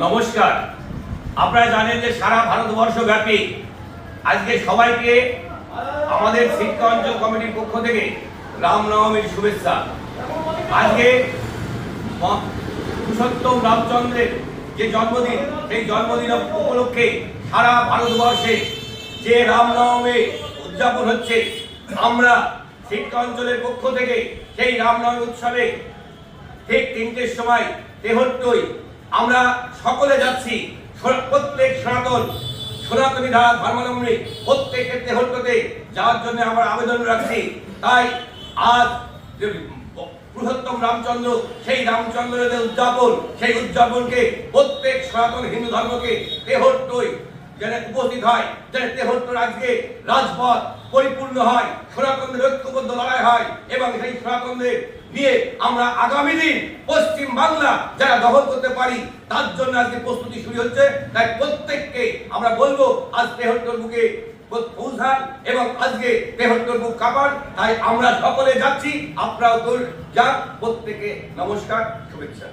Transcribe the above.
নমস্কার। আপনারা জানেন যে সারা ভারতবর্ষ ব্যাপী আজকে সবাইকে আমাদের শিক্ষা অঞ্চল কমিটির পক্ষ থেকে রামনবমীর শুভেচ্ছা। আজকে পুরুষোত্তম রামচন্দ্রের যে জন্মদিন, সেই জন্মদিন উপলক্ষে সারা ভারতবর্ষে যে রামনবমী উদযাপন হচ্ছে, আমরা শিক্ষা অঞ্চলের পক্ষ থেকে সেই রামনবমী উৎসবে ঠিক 3টের সময় তেহট্টই আমরা সকলে যাচ্ছি। প্রত্যেক সনাতনী ধারা ধর্মাবলম্বী প্রত্যেকের তেহট্টতে যাওয়ার জন্য আমরা আবেদন রাখছি। তাই আজ পুরুষোত্তম রামচন্দ্র, সেই রামচন্দ্রের যে উদযাপন, সেই উদযাপনকে প্রত্যেক সনাতন হিন্দু ধর্মকে তেহট্টই যেন উপস্থিত হয়, যেন তেহট্টর আজকে রাজপথ পরিপূর্ণ হয়, সনাতনদের ঐক্যবদ্ধ লড়াই হয় এবং সেই সনাতনদের নিয়ে আমরা আগামী দিন পশ্চিম বাংলা যারা দখল করতে পারি তার জন্য আজকে প্রস্তুতি শুরু হচ্ছে। তাই প্রত্যেককে আমরা বলবো আজ তেহট্টর বুকে পৌঁছান এবং আজকে তেহট্টর বুক কাঁপান। তাই আমরা সকলে যাচ্ছি, আপনারাও যান। প্রত্যেকে নমস্কার, শুভেচ্ছা।